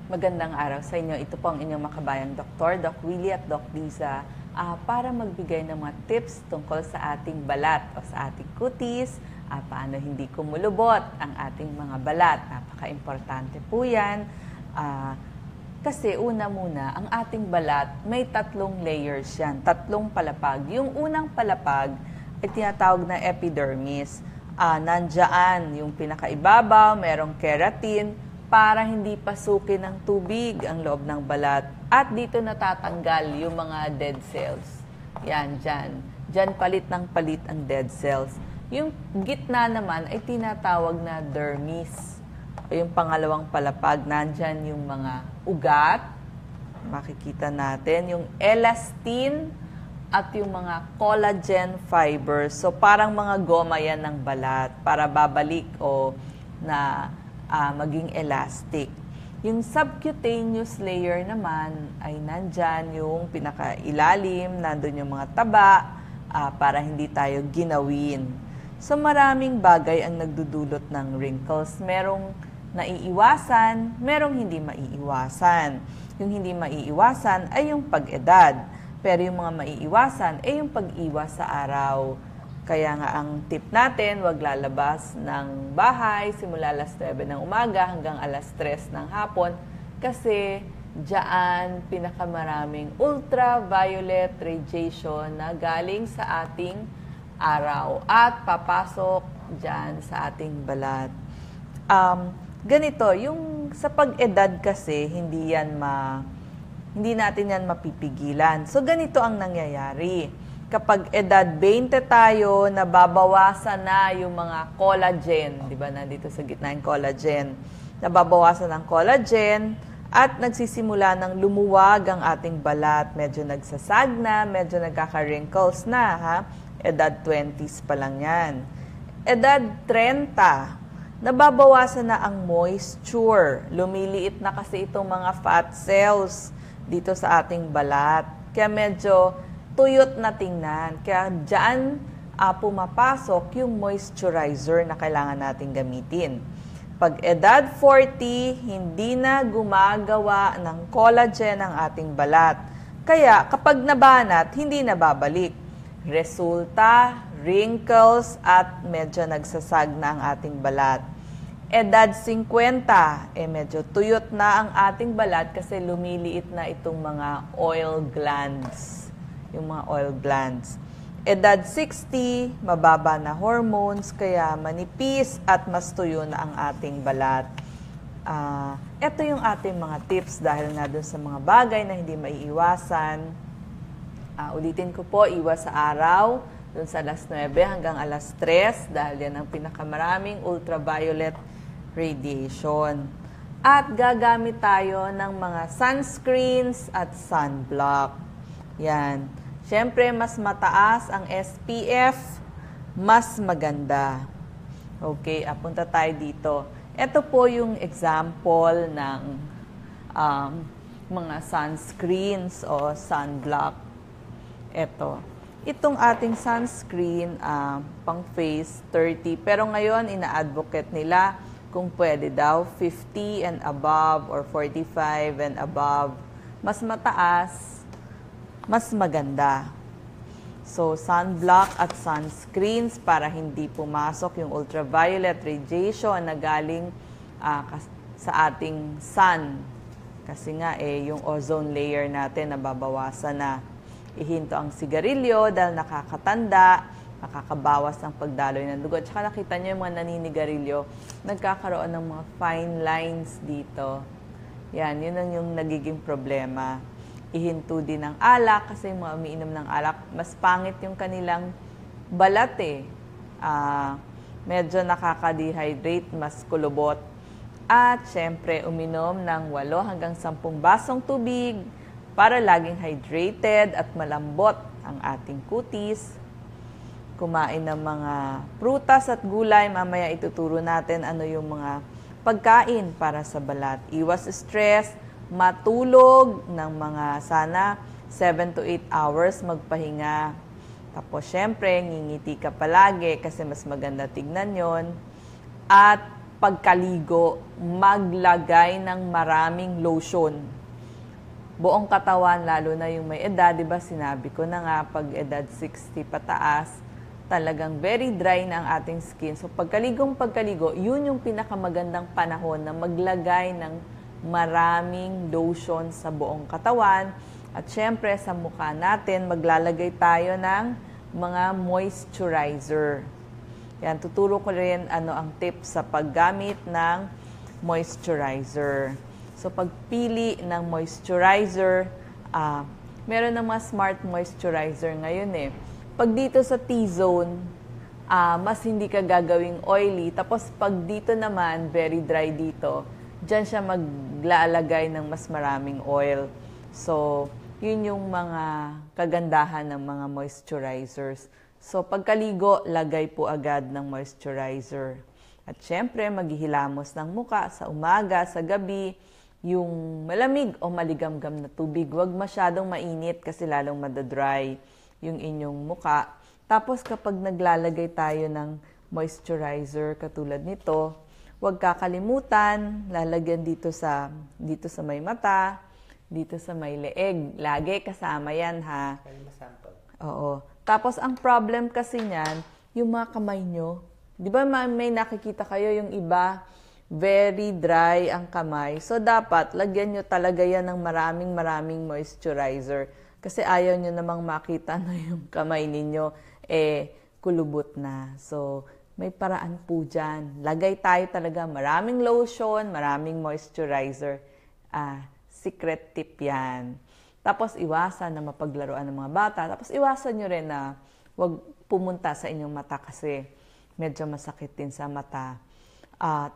Magandang araw sa inyo. Ito po ang inyong makabayang doktor, Doc Willie at Doc Liza, para magbigay ng mga tips tungkol sa ating balat o sa ating kutis, paano hindi kumulubot ang ating mga balat. Napaka-importante po yan. Kasi una muna, ang ating balat may 3 layers yan, 3 palapag. Yung unang palapag ay tinatawag na epidermis. Nandyan yung pinakaibabaw, merong keratin, para hindi pasukin ng tubig ang loob ng balat. At dito natatanggal yung mga dead cells. Yan, dyan. Dyan palit ng palit ang dead cells. Yung gitna naman ay tinatawag na dermis. O yung pangalawang palapag, nandyan yung mga ugat. Makikita natin yung elastin at yung mga collagen fibers. So parang mga goma yan ng balat para babalik o na maging elastic. Yung subcutaneous layer naman ay nandyan yung pinakailalim, nandun yung mga taba para hindi tayo ginawin. So maraming bagay ang nagdudulot ng wrinkles. Merong naiiwasan, merong hindi maiiwasan. Yung hindi maiiwasan ay yung pag-edad. Pero yung mga maiiwasan ay yung pag-iwas sa araw. Kaya nga ang tip natin, wag lalabas ng bahay simula alas 9 ng umaga hanggang alas 3 ng hapon kasi diyan pinakamaraming ultraviolet radiation na galing sa ating araw at papasok diyan sa ating balat. Ganito, yung sa pag-edad kasi hindi natin yan mapipigilan. So ganito ang nangyayari. Kapag edad 20 tayo, nababawasan na yung mga collagen. Di ba? Nandito sa gitna yung collagen. Nababawasan ng collagen at nagsisimula ng lumuwag ang ating balat. Medyo nagsasag na, medyo nagkaka-wrinkles na. Ha? Edad 20s pa lang yan. Edad 30, nababawasan na ang moisture. Lumiliit na kasi itong mga fat cells dito sa ating balat. Kaya medyo tuyot na tingnan. Kaya dyan pumapasok yung moisturizer na kailangan natin gamitin. Pag edad 40, hindi na gumagawa ng collagen ang ating balat. Kaya kapag nabanat, hindi na babalik. Resulta, wrinkles at medyo nagsasag na ang ating balat. Edad 50, medyo tuyot na ang ating balat kasi lumiliit na itong mga oil glands. Yung mga oil glands. Edad 60, mababa na hormones, kaya manipis at mas tuyo na ang ating balat. Ito yung ating mga tips dahil nga dun sa mga bagay na hindi maiiwasan. Ulitin ko po, iwas sa araw, dun sa alas 9 hanggang alas 3 dahil yan ang pinakamaraming ultraviolet radiation. At gagamit tayo ng mga sunscreens at sunblock. Yan. Siyempre, mas mataas ang SPF, mas maganda. Okay, punta tayo dito. Ito po yung example ng mga sunscreens o sunblock. Ito. Itong ating sunscreen, pang face, 30. Pero ngayon, ina-advocate nila kung pwede daw, 50 and above or 45 and above. Mas mataas, mas maganda. So, sunblock at sunscreens para hindi pumasok yung ultraviolet radiation na galing sa ating sun. Kasi nga, yung ozone layer natin nababawasan na. Ihinto ang sigarilyo dahil nakakatanda, nakakabawas ng pagdaloy ng dugo. At saka nakita nyo yung mga naninigarilyo, nagkakaroon ng mga fine lines dito. Yan, yun ang yung nagiging problema. Ihinto din ng alak kasi yung mga umiinom ng alak, mas pangit yung kanilang balat medyo nakaka-dehydrate, mas kulubot. At syempre, uminom ng 8 hanggang 10 basong tubig para laging hydrated at malambot ang ating kutis. Kumain ng mga prutas at gulay, mamaya ituturo natin ano yung mga pagkain para sa balat. Iwas stress, matulog ng mga sana 7 to 8 hours, magpahinga. Tapos syempre, ngingiti ka palagi kasi mas maganda tignan yon. At pagkaligo, maglagay ng maraming lotion. Buong katawan, lalo na yung may edad, di ba sinabi ko na nga, pag edad 60 pataas, talagang very dry na ang ating skin. So pagkaligo, yun yung pinakamagandang panahon na maglagay ng maraming lotion sa buong katawan. At syempre, sa mukha natin, maglalagay tayo ng mga moisturizer. Yan, tuturo ko rin ano ang tips sa paggamit ng moisturizer. So, pagpili ng moisturizer, meron ng mga smart moisturizer ngayon eh. Pag dito sa T-zone, mas hindi ka gagawing oily. Tapos, pag dito naman, very dry dito, dyan siya maglalagay ng mas maraming oil. So, yun yung mga kagandahan ng mga moisturizers. So, pagkaligo, lagay po agad ng moisturizer. At syempre, maghihilamos ng muka sa umaga, sa gabi, yung malamig o maligamgam na tubig. Huwag masyadong mainit kasi lalong madadry yung inyong muka. Tapos kapag naglalagay tayo ng moisturizer katulad nito, huwag kakalimutan, lalagyan dito sa may mata, dito sa may leeg. Lagi kasama yan ha. Oo. Tapos ang problem kasi niyan, yung mga kamay nyo. Di ba may nakikita kayo yung iba, very dry ang kamay. So, dapat, lagyan nyo talaga yan ng maraming moisturizer. Kasi ayaw nyo namang makita na yung kamay ninyo, kulubot na. So, may paraan po dyan. Lagay tayo talaga maraming lotion, maraming moisturizer. Secret tip yan. Tapos, iwasan na mapaglaruan ng mga bata. Tapos, iwasan nyo rin na huwag pumunta sa inyong mata kasi medyo masakit din sa mata.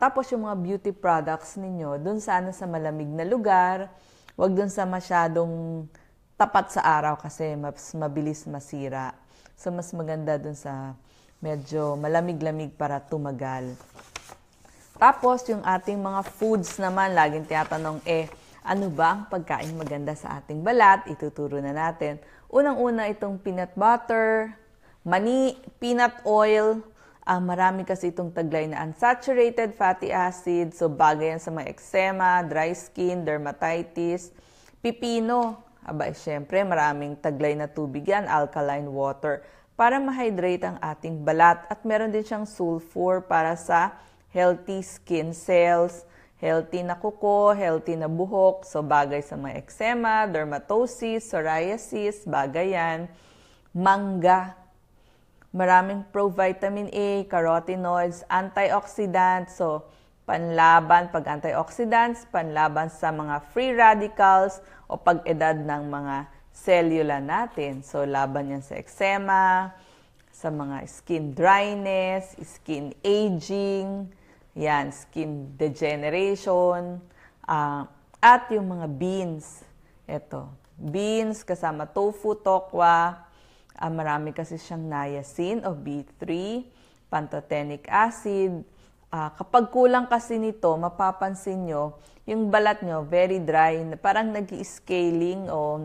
Tapos yung mga beauty products ninyo, dun sana sa malamig na lugar, wag dun sa masyadong tapat sa araw kasi mas mabilis masira. So mas maganda dun sa medyo malamig-lamig para tumagal. Tapos yung ating mga foods naman, laging tinatanong, ano ba ang pagkain maganda sa ating balat? Ituturo na natin. Unang-una itong peanut butter, mani, peanut oil. Marami kasi itong taglay na unsaturated fatty acid. So, bagay yan sa mga eczema, dry skin, dermatitis. Pipino. Syempre, maraming taglay na tubig yan, alkaline water, para ma-hydrate ang ating balat. At meron din siyang sulfur para sa healthy skin cells, healthy na kuko, healthy na buhok. So, bagay sa mga eczema, dermatosis, psoriasis, bagay yan. Mangga. Maraming provitamin A, carotenoids, antioxidants. So, panlaban, pag antioxidants, panlaban sa mga free radicals o pag-edad ng mga cellula natin. So, laban yan sa eczema, sa mga skin dryness, skin aging, yan, skin degeneration, at yung mga beans. Ito, beans kasama tofu, tokwa. Marami kasi siyang niacin o B3, pantothenic acid. Kapag kulang kasi nito, mapapansin nyo, yung balat nyo very dry, parang nag-i-scaling o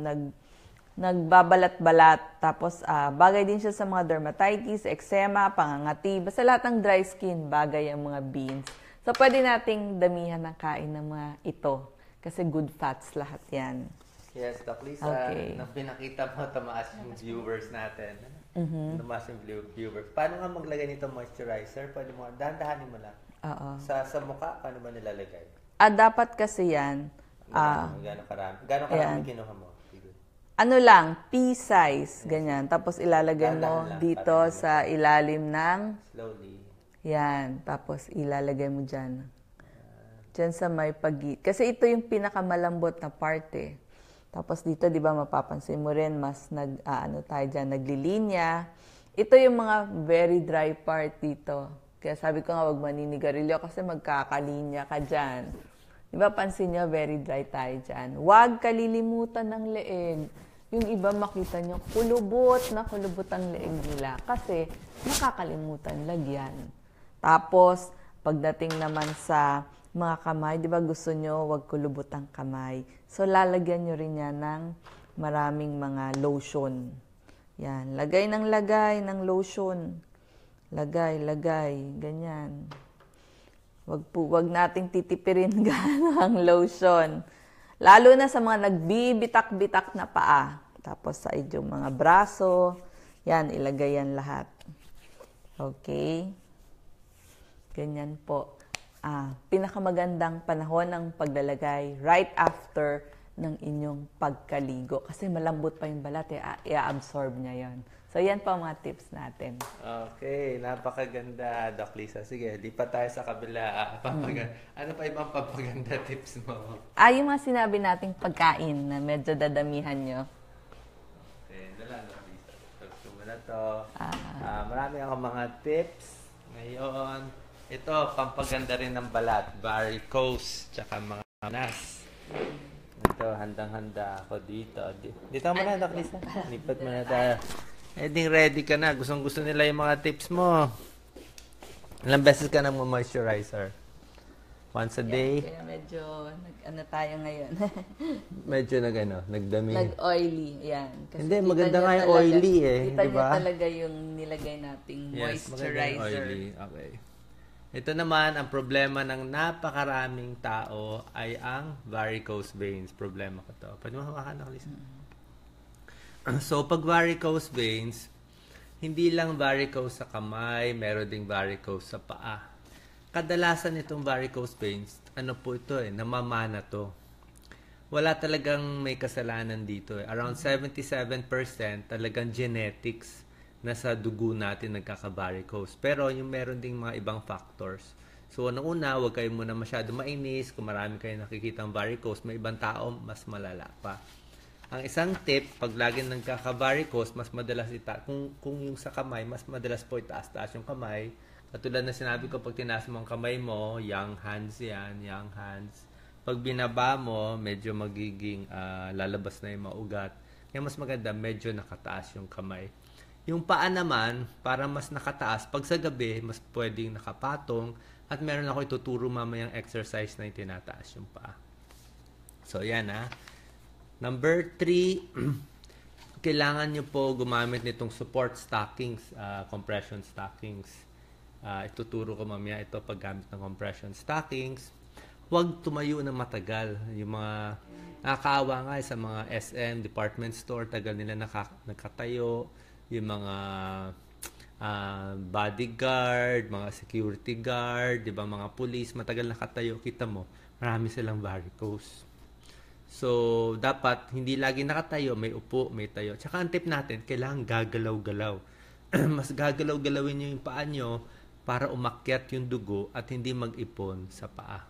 nagbabalat-balat. Tapos bagay din siya sa mga dermatitis, eczema, pangangati. Basta lahat ng dry skin, bagay ang mga beans. So pwede nating damihan ng kain ng mga ito kasi good fats lahat yan. Yes, Doc Lisa, Okay. nang pinakita mo, tumaas yung viewers natin. Mhm. Tumaas yung viewers. Paano nga maglagay nito moisturizer? Pwede mo, dahan-dahanin mo lang. Oo. Sa mukha, paano ba nilalagay? Dapat kasi yan, Gano'ng karami? Gano'ng karami ayan. kinuha mo? Sige. ano lang, pea size, ganyan. Tapos ilalagay mo Dahan-dahan lang, dito para sa ilalim ng, Slowly. yan. Tapos ilalagay mo dyan. Dyan sa may kasi ito yung pinakamalambot na part eh. Tapos dito, di ba, mapapansin mo rin, mas naglilinya. Ito yung mga very dry part dito. Kaya sabi ko nga, wag maninigarilyo kasi magkakalinya ka dyan. Di ba, pansin nyo, very dry tayo dyan. Huwag kalilimutan ng leeg. Yung iba makita nyo, kulubot ang leeg nila kasi nakakalimutan lagyan. Tapos, pagdating naman sa mga kamay, di ba gusto nyo wag kulubot ang kamay. So, lalagyan nyo rin yan ng maraming mga lotion. Yan. Lagay ng lotion. Lagay. Ganyan. Wag nating titipirin ang lotion. Lalo na sa mga nagbibitak-bitak na paa. Tapos sa yung mga braso, yan, ilagay yan lahat. Okay? Ganyan po. Pinakamagandang panahon ng paglalagay right after ng inyong pagkaligo. Kasi malambot pa yung balat, i-absorb niya yon. So, yan po ang mga tips natin. Okay, napakaganda, Doc Lisa. Sige, di pa tayo sa kabila. Ano pa ibang papaganda tips mo? Yung mga sinabi nating pagkain na medyo dadamihan nyo. Okay, nalang, Doc Lisa. Gusto mo na to. Marami akong mga tips. Ngayon, ito, pampaganda rin ng balat. Varicose, tsaka mga nas. Ito, handang-handa ako dito. Dito mo na, Doc Lisa. Lipat mo na tayo. Ready ka na. Gustong-gusto nila yung mga tips mo. Ilang beses ka na moisturizer? Once a day? Kaya medyo nag-ano tayo ngayon. Medyo nagdami. Nag-oily. Yan. Kasi Hindi, kita maganda nyo nga yung talaga- oily eh. Kita Di nyo ba? talaga yung nilagay nating Yes, maganda yung moisturizer. oily. Okay. Ito naman, ang problema ng napakaraming tao ay ang varicose veins. Problema ko to. Pwede mo hawakan ako, Lisa? So, pag varicose veins, hindi lang varicose sa kamay, meron ding varicose sa paa. Kadalasan itong varicose veins, ano po ito namamana to. Wala talagang may kasalanan dito Around 77% talagang genetics na sa dugo natin nagkaka-varicose. Pero yung meron ding mga ibang factors. So, una, huwag kayo muna masyado mainis. Kung marami kayo nakikitang varicose, may ibang tao mas malala pa. Ang isang tip, pag lagi nagkaka-varicose, mas madalas kung yung sa kamay, mas madalas po itaas-taas yung kamay. Katulad na sinabi ko, pag tinaas mo ang kamay mo, young hands yan, young hands. Pag binaba mo, medyo magiging lalabas na yung maugat. Kaya mas maganda, medyo nakataas yung kamay. Yung paa naman, para mas nakataas, pag sa gabi, mas pwedeng nakapatong. At meron ako ituturo mamayang exercise na yung tinataas yung paa. So, yan Number 3, kailangan nyo po gumamit nitong support stockings, compression stockings. Ituturo ko mamaya ito paggamit ng compression stockings. Huwag tumayo na matagal. Yung mga nakakaawa nga sa mga SM, department store, tagal nila nakatayo. Yung mga bodyguard, mga security guard, di ba, mga police, matagal nakatayo. Kita mo, marami silang varicose. So, dapat hindi lagi nakatayo, may upo, may tayo. Tsaka ang tip natin, kailangan gagalaw-galaw. Mas gagalaw-galawin nyo yung paa nyo para umakyat yung dugo at hindi mag-ipon sa paa.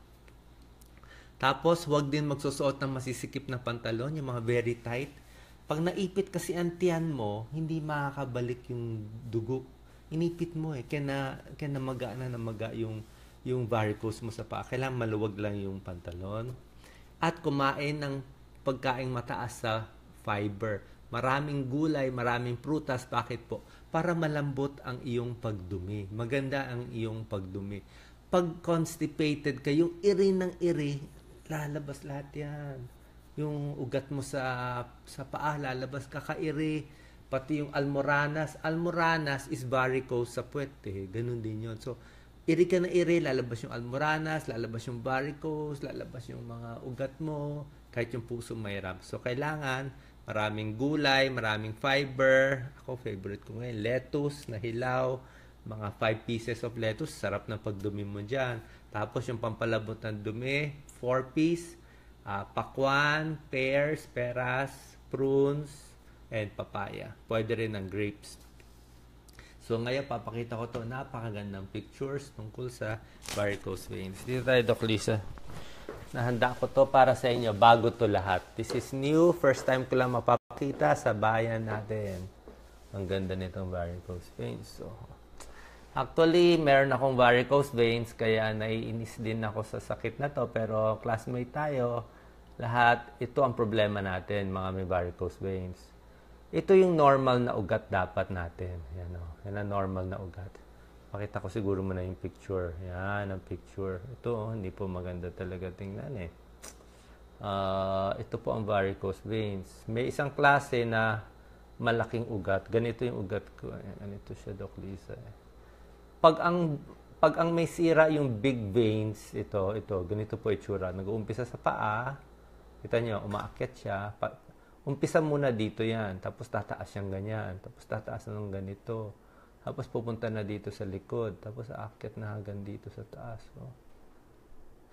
Tapos, huwag din magsusuot ng masisikip na pantalon, yung mga very tight. Pag naipit kasi ang tiyan mo, hindi makakabalik yung dugo. Inipit mo kaya namaga yung varicose mo sa paa. Kailangan maluwag lang yung pantalon. At kumain ng pagkaing mataas sa fiber. Maraming gulay, maraming prutas. Bakit po? Para malambot ang iyong pagdumi. Maganda ang iyong pagdumi. Pag constipated ka, yung iri ng iri, lalabas lahat yan. Yung ugat mo sa paa, lalabas kakairi. Pati yung almoranas. Almoranas is varicose sa puwet. Ganun din yun. So, iri ka na iri, lalabas yung almoranas, lalabas yung varicose, lalabas yung mga ugat mo, kahit yung puso mahirap. So, kailangan maraming gulay, maraming fiber. Ako, favorite ko ngayon, lettuce na hilaw, mga 5 pieces of lettuce, sarap ng pagdumi mo dyan. Tapos, yung pampalabot ng dumi, 4 piece, pakwan, pears, peras, prunes, and papaya. Pwede rin ng grapes. So, ngayon, papakita ko to napakagandang pictures tungkol sa varicose veins. Dito tayo, Doc Lisa. Nahanda ko to para sa inyo, bago to lahat. This is new. First time ko lang mapapakita sa bayan natin. Ang ganda nitong varicose veins. So, actually, meron akong varicose veins, kaya naiinis din ako sa sakit na to. Pero, classmate tayo. Lahat, ito ang problema natin, mga may varicose veins. Ito yung normal na ugat dapat natin. Yan ang normal na ugat. Pakita ko siguro muna yung picture. Yan ang picture. Ito, hindi po maganda talaga tingnan ito po ang varicose veins. May isang klase na malaking ugat. Ganito yung ugat ko. Ganito siya, Doc Lisa. Pag ang pag ang may sira yung big veins, ito, ganito po itsura. Nag-uumpisa sa paa, kita nyo, umaakyat siya. Umpisa muna dito yan, tapos tataas siyang ganyan, tapos tataas na ng ganito. Tapos pupunta na dito sa likod, tapos aakyat na hanggang dito sa taas. Oh.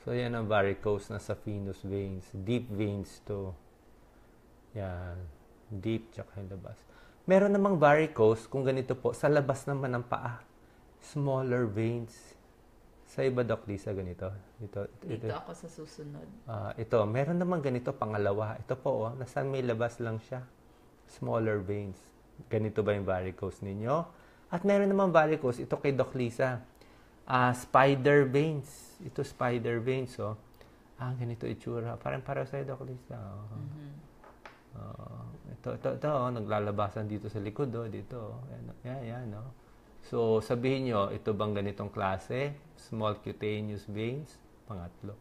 So, yan ang varicose na sa venous veins. Deep veins to. Yan. Deep, tsaka yung labas. Meron namang varicose, kung ganito po, sa labas naman ng paa. Smaller veins. Sa iba, Doc Lisa, ganito. Dito ako sa susunod. Ito, meron naman ganito, pangalawa. Ito po, nasa may labas lang siya. Smaller veins. Ganito ba yung varicose ninyo? At meron naman varicose, ito kay Doc Lisa. Spider veins. Ito, spider veins, oh. Ganito itsura. Parang para sa'yo, Doc Lisa. Ito, naglalabasan dito sa likod, oh. Dito, yan, oh. So, sabihin nyo, ito bang ganitong klase? Small cutaneous veins? Pangatlo.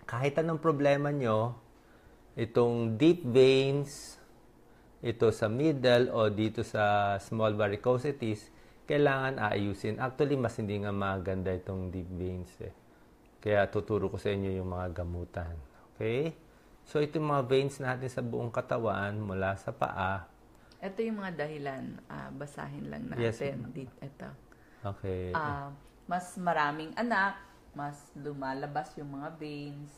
Kahit anong problema nyo, itong deep veins, ito sa middle o dito sa small varicosities, kailangan aayusin. Actually, mas hindi nga maganda itong deep veins. Kaya tuturo ko sa inyo yung mga gamutan. Okay? So, ito yung mga veins natin sa buong katawan mula sa paa. Ito yung mga dahilan. Basahin lang natin. Yes. Ito. Okay. Mas maraming anak, mas lumalabas yung mga veins.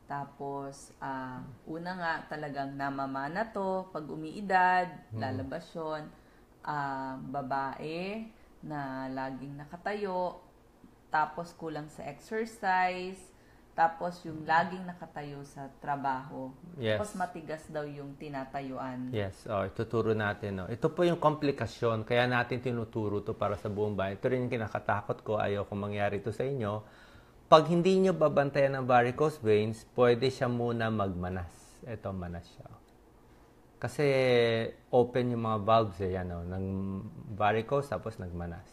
Tapos, una nga talagang namamana to. Pag umiidad, lalabas yun. Babae na laging nakatayo. Tapos, kulang sa exercise. Tapos, yung laging nakatayo sa trabaho. Yes. Tapos, matigas daw yung tinatayuan. Yes. Ituturo natin. Ito po yung komplikasyon. Kaya natin tinuturo to para sa buong bayan. Ito rin yung kinakatakot ko. Ayaw kong mangyari to sa inyo. Pag hindi nyo babantayan ng varicose veins, pwede siya muna magmanas. Ito, manas siya. Kasi open yung mga valves ng varicose, tapos nagmanas.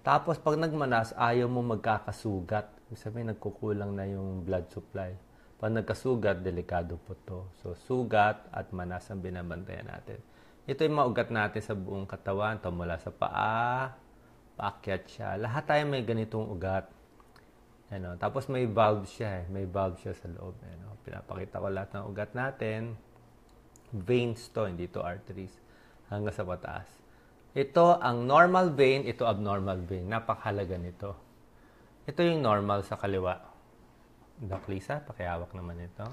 Tapos, pag nagmanas, ayaw mo magkakasugat. Ibig sabihin, nagkukulang na yung blood supply. Pag nagkasugat, delikado po to. So, sugat at manas ang binabantayan natin. Ito yung mga ugat natin sa buong katawan. Ito mula sa paa, paakyat siya. Lahat tayo may ganitong ugat. Tapos may valve siya. May valve siya sa loob. Pinapakita ko lahat ng ugat natin. Veins to, hindi to arteries. Hanggang sa pataas. Ito ang normal vein, ito abnormal vein. Napakahalaga nito. Ito yung normal sa kaliwa. Doc Lisa, pakihawak naman ito.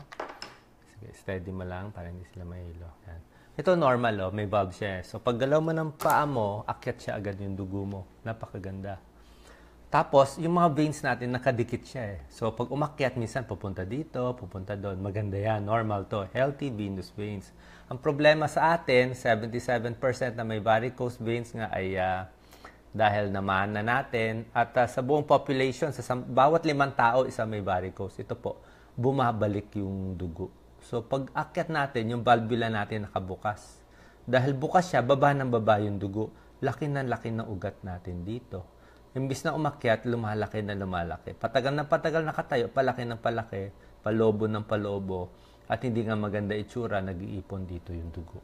Sige, steady mo lang para hindi sila mahilo. Yan. Ito normal, may valve siya. So, pag galaw mo ng paa mo, akyat siya agad yung dugo mo. Napakaganda. Tapos, yung mga veins natin, nakadikit siya. So, pag umakyat, minsan pupunta dito, pupunta doon. Maganda yan. Normal to. Healthy venous veins. Ang problema sa atin, 77% na may varicose veins nga ay dahil naman na natin. At sa buong population, bawat 5 tao, isa may varicose. Ito po, bumabalik yung dugo. So, pag akyat natin, yung valvula natin nakabukas. Dahil bukas siya, baba ng baba yung dugo. Laki ng ugat natin dito. Imbis na umakyat, lumalaki na lumalaki. Patagal nakatayo, palaki ng palaki, palobo ng palobo, at hindi nga maganda itsura, nag-iipon dito yung dugo.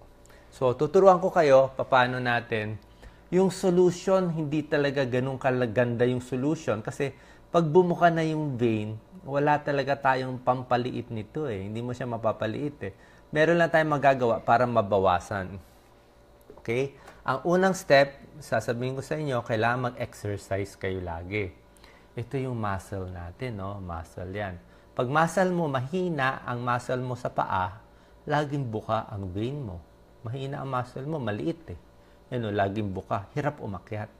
So, tuturuan ko kayo, paano natin, yung solution, hindi talaga ganun kalaganda yung solution. Kasi, pag bumuka na yung vein, wala talaga tayong pampaliit nito Hindi mo siya mapapaliit Meron lang tayong magagawa para mabawasan. Okay? Ang unang step, sasabihin ko sa inyo, kailangan mag-exercise kayo lagi. Ito yung muscle natin, Muscle yan. Pag muscle mo, mahina ang muscle mo sa paa, laging buka ang vein mo. Mahina ang muscle mo, maliit laging buka. Hirap umakyat.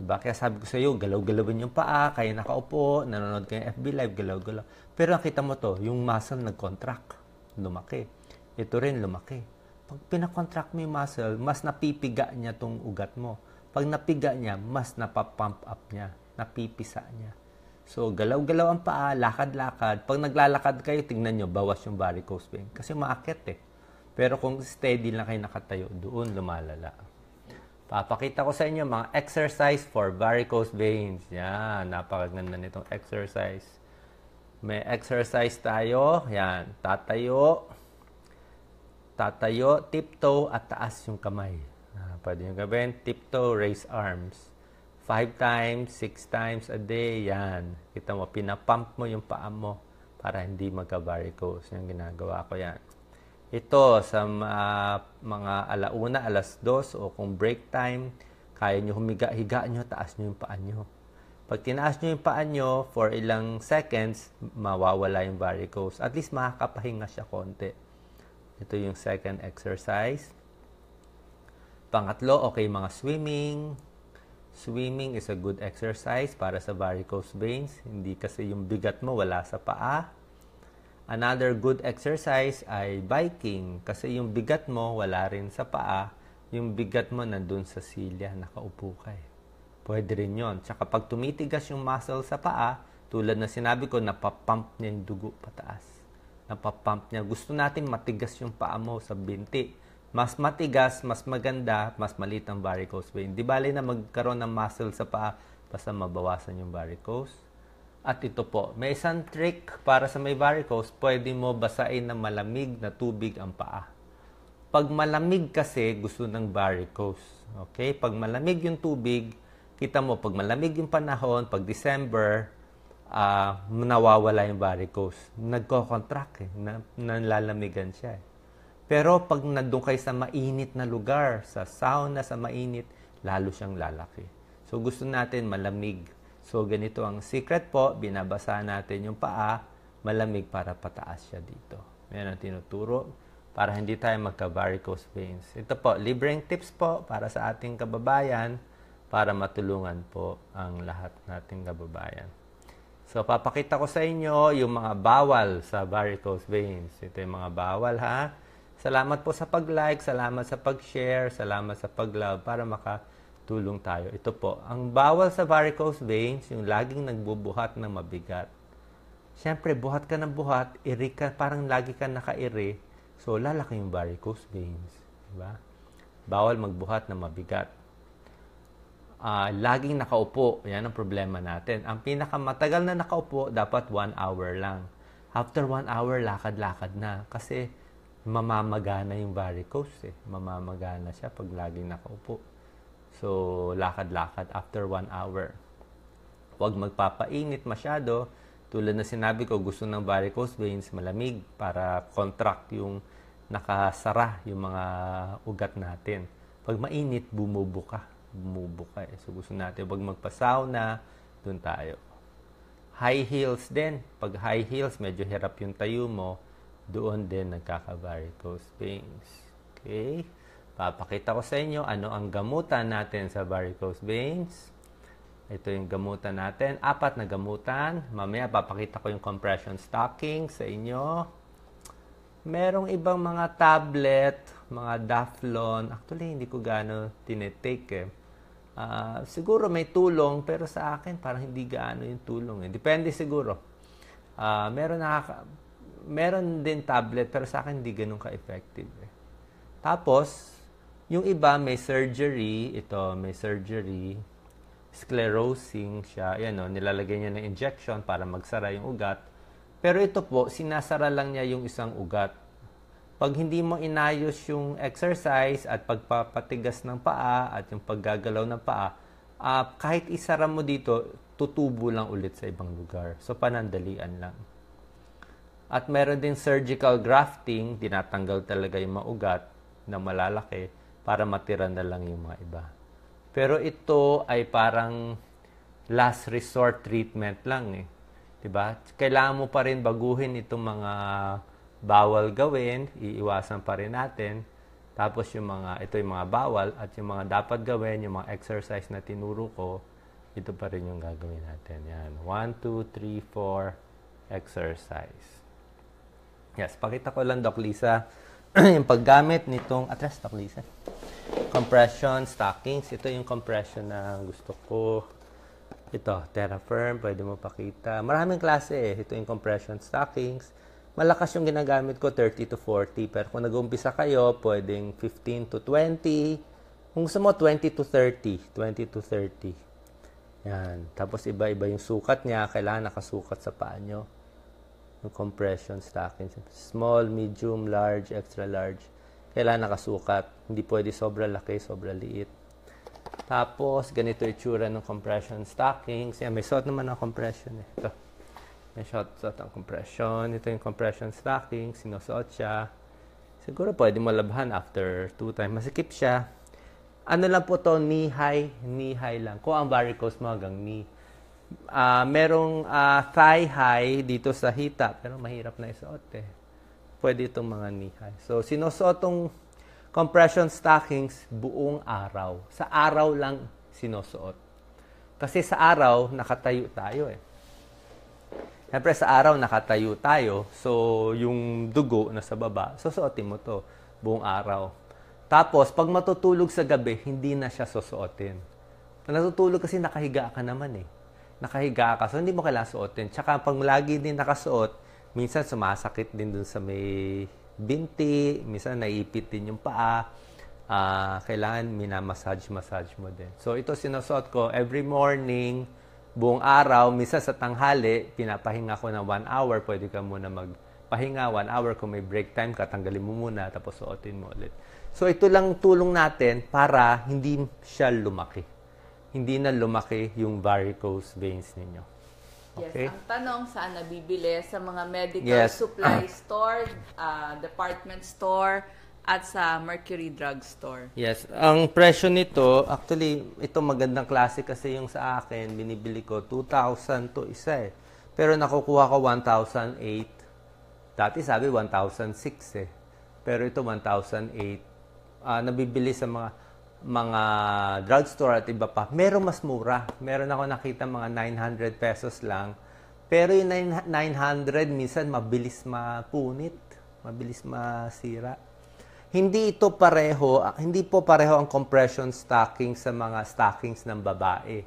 Diba? Kaya sabi ko sa iyo, galaw-galawin yung paa, kaya nakaupo, nanonood kayo FB Live, galaw-galaw. Pero nakita mo to, yung muscle nag-contract, lumaki. Ito rin, lumaki. Pag pinakontract mo yung muscle, mas napipiga niya tong ugat mo. Pag napiga niya, mas napapump up niya, napipisa niya. So, galaw-galaw ang paa, lakad-lakad. Pag naglalakad kayo, tingnan nyo, bawas yung varicose vein. Kasi maakyat Pero kung steady lang kayo nakatayo, doon lumalala. Papakita ko sa inyo mga exercise for varicose veins. Yan, napakaganda nitong exercise. May exercise tayo. Yan, tatayo, tiptoe, at taas yung kamay. Pwede nyo gawin, tiptoe, raise arms. 5 times, 6 times a day, yan. Kita mo, pinapump mo yung paa mo para hindi magka-varicose. Yung ginagawa ko yan. Ito, sa mga alauna, 2:00, o kung break time, kaya nyo humiga-higa nyo, taas nyo yung paa nyo. Pag tinaas nyo yung paa nyo for ilang seconds, mawawala yung varicose. At least makakapahinga siya konti. Ito yung second exercise. Pangatlo, okay, mga swimming. Swimming is a good exercise para sa varicose veins. Hindi kasi yung bigat mo wala sa paa. Another good exercise ay biking. Kasi yung bigat mo wala rin sa paa. Yung bigat mo nandun sa silya, nakaupo ka eh. Pwede rin yun. Tsaka pag tumitigas yung muscle sa paa, tulad na sinabi ko, napapump niya yung dugo pataas. Napapump niya. Gusto natin matigas yung paa mo sa binti. Mas matigas, mas maganda, mas maliit ang varicose vein. Di bali na magkaroon ng muscle sa paa basta mabawasan yung varicose. At ito po, may isang trick para sa may varicose, pwede mo basain ng malamig na tubig ang paa. Pag malamig kasi, gusto ng varicose. Okay? Pag malamig yung tubig, kita mo, pag malamig yung panahon, pag December, nawawala yung varicose. Nagko-contract eh. Nalalamigan siya eh. Pero pag nandun kayo sa mainit na lugar, sa sauna, sa mainit, lalo siyang lalaki. So gusto natin malamig. So ganito ang secret po, binabasa natin yung paa, malamig para pataas siya dito. Yan ang tinuturo para hindi tayo magka-varicose veins. Ito po, libreng tips po para sa ating kababayan para matulungan po ang lahat nating kababayan. So, papakita ko sa inyo yung mga bawal sa varicose veins. Ito yung mga bawal, ha? Salamat po sa pag-like, salamat sa pag-share, salamat sa pag-love para makatulong tayo. Ito po, ang bawal sa varicose veins, yung laging nagbubuhat ng mabigat. Siyempre, buhat ka ng buhat, iri ka, parang lagi ka naka-iri, so lalaki yung varicose veins. Diba? Bawal magbuhat ng mabigat. Laging nakaupo, yan ang problema natin. Ang pinakamatagal na nakaupo, dapat 1 hour lang. After 1 hour, lakad-lakad na. Kasi mamamagana yung varicose eh. Mamamagana siya pag laging nakaupo. So, lakad-lakad after 1 hour. Huwag magpapainit masyado. Tulad na sinabi ko, gusto ng varicose veins malamig para contract yung nakasara yung mga ugat natin. Pag mainit, bumubuka eh. So, gusto natin, wag magpa-sauna, dun tayo. High heels din. Pag high heels, medyo hirap yung tayo mo, doon din nagkaka-varicose veins. Okay? Papakita ko sa inyo ano ang gamutan natin sa varicose veins. Ito yung gamutan natin. 4 na gamutan. Mamaya, papakita ko yung compression stocking sa inyo. Merong ibang mga tablet, mga Daflon. Actually, hindi ko gaano tinetake eh. Siguro may tulong, pero sa akin parang hindi gaano yung tulong eh. Depende siguro. Meron din tablet, pero sa akin hindi ganun ka-effective eh. Tapos, yung iba may surgery. Ito, may surgery. Sclerosing siya. Yan o, nilalagay niya ng injection para magsara yung ugat. Pero ito po, sinasara lang niya yung isang ugat. Pag hindi mo inayos yung exercise at pagpapatigas ng paa at yung paggagalaw ng paa, kahit isara mo dito, tutubo lang ulit sa ibang lugar. So, panandalian lang. At meron din surgical grafting, tinatanggal talaga yung mga ugat na malalaki para matira na lang yung mga iba. Pero ito ay parang last resort treatment lang eh. 'Di ba? Kailangan mo pa rin baguhin itong mga bawal gawin, iiwasan pa rin natin. Tapos yung mga bawal at yung mga dapat gawin, yung mga exercise na tinuro ko, ito pa rin yung gagawin natin. Yan. 1, 2, 3, 4 exercise. Yes, pakita ko lang, Doc Lisa, yung paggamit nitong, atras, Doc Lisa. Compression stockings. Ito yung compression na gusto ko. Ito, TerraFirm, pwede mo pakita. Maraming klase eh. Ito yung compression stockings. Malakas yung ginagamit ko, 30 to 40. Pero kung nag-umpisa kayo, pwedeng 15 to 20. Kung gusto mo, 20 to 30. 20 to 30. Yan. Tapos iba-iba yung sukat niya. Kailangan nakasukat sa paa nyo. Yung compression stockings. Small, medium, large, extra large. Kailangan nakasukat. Hindi pwede sobra laki, sobra liit. Tapos, ganito itsura ng compression stockings. Yan, may suot naman ng compression eh. Ito. May suot ng compression. Ito yung compression stockings. Sinusuot siya. Siguro pwede mo labhan after 2 times. Masikip siya. Ano lang po to, knee high lang. Kung ang varicose mo hanggang knee. Merong thigh high dito sa hita. Pero mahirap na isuot eh. Pwede itong mga knee high. So, sinusuot tong compression stockings buong araw. Sa araw lang sinusuot. Kasi sa araw, nakatayo tayo eh. Siyempre sa araw, nakatayo tayo. So, yung dugo na sa baba, susuotin mo to buong araw. Tapos, pag matutulog sa gabi, hindi na siya susuotin. Pag natutulog kasi nakahiga ka naman eh. Nakahiga ka, so hindi mo kailangan suotin. Tsaka pag lagi din nakasuot, minsan sumasakit din dun sa may binti, minsan naiipit din yung paa, kailangan minamassage mo din. So ito sinusuot ko every morning, buong araw, minsan sa tanghali, pinapahinga ko ng 1 hour, pwede ka muna magpahinga 1 hour, kung may break time ka, tanggalin mo muna, tapos suotin mo ulit. So ito lang tulong natin para hindi siya lumaki. Hindi na lumaki yung varicose veins ninyo. Okay. Yes, ang tanong saan nabibili? Sa mga medical Yes. supply store, department store, at sa Mercury Drug Store. Yes, ang presyo nito, actually, ito magandang klase kasi yung sa akin, binibili ko 2,000 to isa eh. Pero nakukuha ko 1,008. Dati sabi 1,006 eh. Pero ito 1,008. Nabibili sa mga drugstore at iba pa. Meron mas mura. Meron ako nakita mga 900 pesos lang. Pero yung 900 minsan mabilis mapunit, mabilis masira. Hindi po pareho ang compression stocking sa mga stockings ng babae.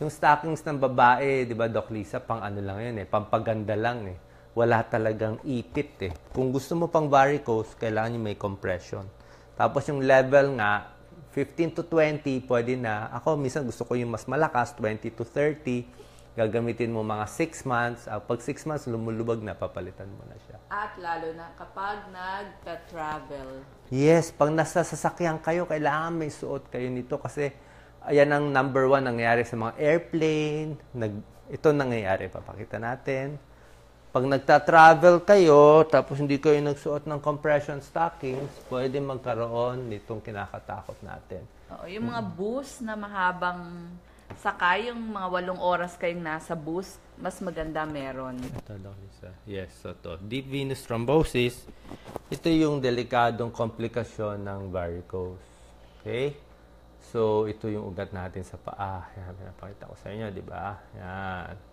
Yung stockings ng babae, 'di ba Doc Lisa, pang ano lang 'yun eh, pampaganda lang eh. Wala talagang ipit eh. Kung gusto mo pang varicose, kailangan yung may compression. Tapos yung level nga 15 to 20, pwede na. Ako, minsan gusto ko yung mas malakas, 20 to 30. Gagamitin mo mga 6 months. Pag 6 months, lumulubag na, papalitan mo na siya. At lalo na kapag nagta-travel. Yes, pag nasa sasakyan kayo, kailangan may suot kayo nito kasi ayan ang number 1 nangyayari sa mga airplane. Ito nangyayari, papakita natin. Pag nagta-travel kayo, tapos hindi kayo nagsuot ng compression stockings, pwede magkaroon nitong kinakatakot natin. Oo, yung mga bus na mahabang sakay, yung mga 8 oras kayong nasa bus, mas maganda meron. Ito daw isa. Yes, so to. Deep venous thrombosis, ito yung delikadong komplikasyon ng varicose. Okay? So, ito yung ugat natin sa paa. Yan, pinapakita ko sa inyo, di ba? Yan.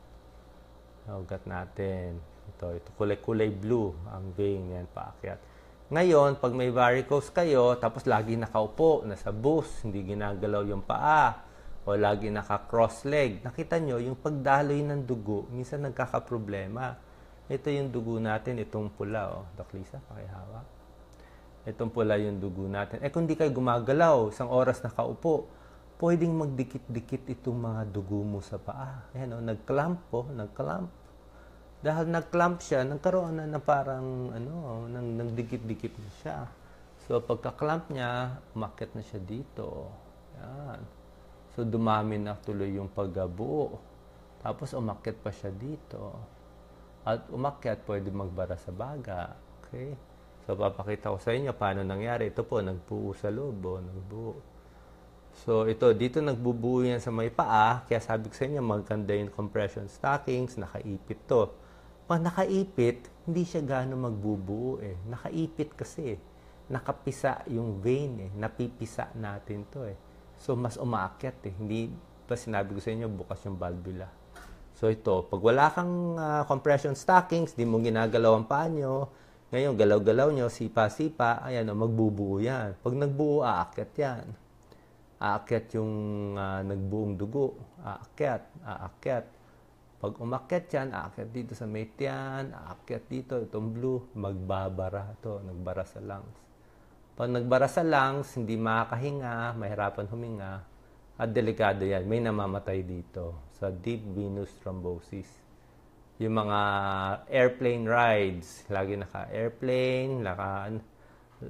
Ugat natin. Ito kulay-kulay blue ang vein yan paakyat. Ngayon, pag may varicose kayo, tapos lagi nakaupo, nasa bus, hindi ginagalaw yung paa, o lagi naka-cross leg, nakita nyo, yung pagdaloy ng dugo, minsan nagkakaproblema. Ito yung dugo natin, itong pula, Doc Lisa, pakihawak. Itong pula yung dugo natin. Kung di kayo gumagalaw, isang oras nakaupo, pwedeng magdikit-dikit itong mga dugo mo sa paa. Ayan, nag-clamp nag-clamp. Dahil nag-clamp siya, nagkaroon na parang, nagdikit-dikit na siya. So, pagka-clamp niya, umakyat na siya dito. Yan. So, dumami na tuloy yung paggabuo. Tapos, umakyat pa siya dito. At umakyat, pwede magbara sa baga. Okay? So, papakita ko sa inyo paano nangyari. Ito po, nagbuo sa loob, nagbuo. So, dito nagbubuo yan sa may paa. Kaya sabi ko sa inyo, maganda yung compression stockings, nakaipit to. Pag nakaipit, hindi siya gaano magbubuo eh. Nakaipit kasi eh. Nakapisa yung vein eh. Napipisa natin to eh. So, mas umaakyat eh. Hindi ba sinabi ko sa inyo, bukas yung valvula. So, ito, pag wala kang compression stockings, di mo ginagalaw ang paa nyo, ngayon, galaw-galaw nyo, sipa-sipa, ayan, magbubuo yan. Pag nagbuo, aakyat yan. Aakyat yung nagbuong dugo. Aakyat. Pag umakyat yan, aakyat dito sa may tiyan, aakyat dito, itong blue, magbabara ito, nagbara sa lungs. Pag nagbara sa lungs, hindi makakahinga, mahirapan huminga, at delikado yan, may namamatay dito sa deep venous thrombosis. Yung mga airplane rides, lagi naka-airplane,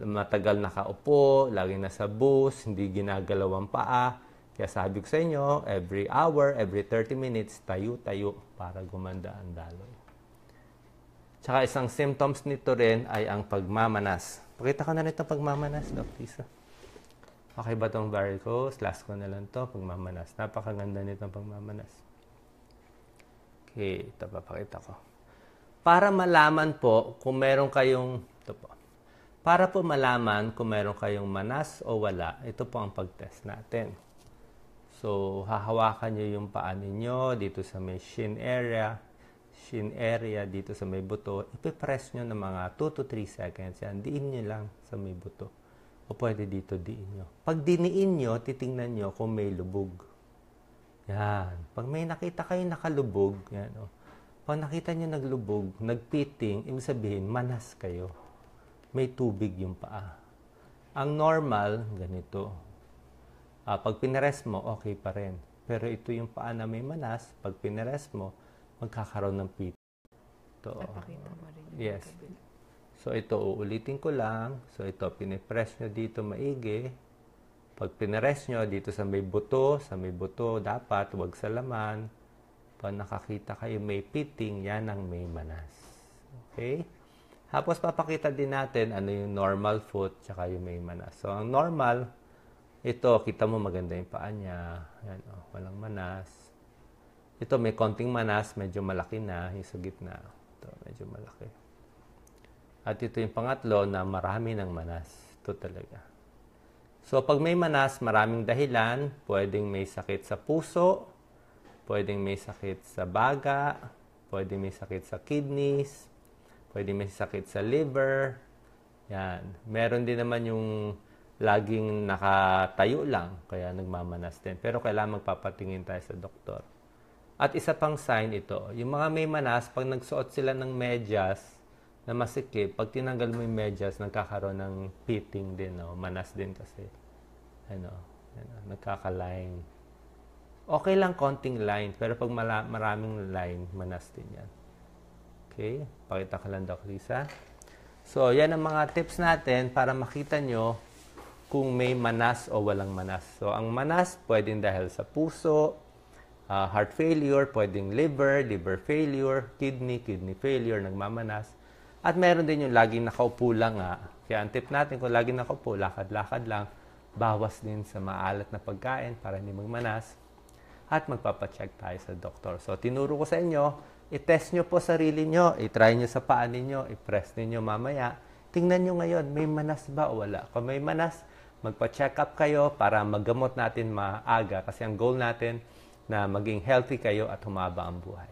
matagal nakaupo, lagi nasa bus, hindi ginagalaw ang paa, Kaya sabi ko sa inyo, every hour, every 30 minutes, tayo-tayo para gumanda ang daloy. Tsaka isang symptoms nito rin ay ang pagmamanas. Pakita ko na rin itong pagmamanas, Doc Lisa. Okay ba itong varicose? Last ko na lang ito, pagmamanas. Napakaganda nitong pagmamanas. Okay, ito papakita ko. Para malaman po kung meron kayong, ito po. Para po malaman kung meron kayong manas o wala, ito po ang pag-test natin. So, hahawakan nyo yung paa ninyo dito sa may shin area, dito sa may buto. Ipipress nyo ng mga 2 to 3 seconds. Yan, diin nyo lang sa may buto. O pwede dito diin nyo. Pag diniin nyo, titingnan nyo kung may lubog. Yan. Pag may nakita kayo nakalubog, yan o. Pag nakita nyo naglubog, nagpiting, ibig sabihin, manas kayo. May tubig yung paa. Ang normal, ganito. Pag pinares mo, okay pa rin. Pero ito yung paa na may manas, pag pinares mo, magkakaroon ng pit. Ito. Papakita mo rin yung Yes. kabila. So ito, uulitin ko lang. So ito, pinipress nyo dito maigi. Pag pinares nyo dito sa may buto, dapat huwag sa laman. Pag nakakita kayo may pitting, yan ang may manas. Okay? Tapos papakita din natin ano yung normal foot tsaka yung may manas. So ang normal, ito, kita mo maganda yung paa niya. Yan, oh, walang manas. Ito, may konting manas, medyo malaki na, yung sa gitna. Ito, medyo malaki. At ito yung pangatlo na marami ng manas. Ito talaga. So, pag may manas, maraming dahilan. Pwedeng may sakit sa puso, pwedeng may sakit sa baga, pwedeng may sakit sa kidneys, pwedeng may sakit sa liver. Yan. Meron din naman yung laging nakatayo lang, kaya nagmamanas din. Pero kailangan magpapatingin tayo sa doktor. At isa pang sign ito, yung mga may manas, pag nagsuot sila ng medyas na masikip, pag tinanggal mo yung medyas, nagkakaroon ng pitting din, no? Manas din kasi. Nagkaka-line. Okay lang konting line, pero pag maraming line, manas din yan. Okay? Pakita ka lang, Doc Lisa. So, yan ang mga tips natin para makita nyo kung may manas o walang manas. So, ang manas, pwedeng dahil sa puso, heart failure, pwedeng liver failure, kidney failure, nagmamanas. At meron din yung laging nakaupo lang nga. Kaya ang tip natin, kung laging nakaupo, lakad-lakad lang, bawas din sa maalat na pagkain para hindi magmanas. At magpapacheck tayo sa doktor. So, tinuro ko sa inyo, i-test nyo po sarili nyo, i-try nyo sa paa ninyo, i-press ninyo mamaya. Tingnan nyo ngayon, may manas ba o wala? Kung may manas, magpa-check up kayo para maggamot natin maaga kasi ang goal natin na maging healthy kayo at humaba ang buhay.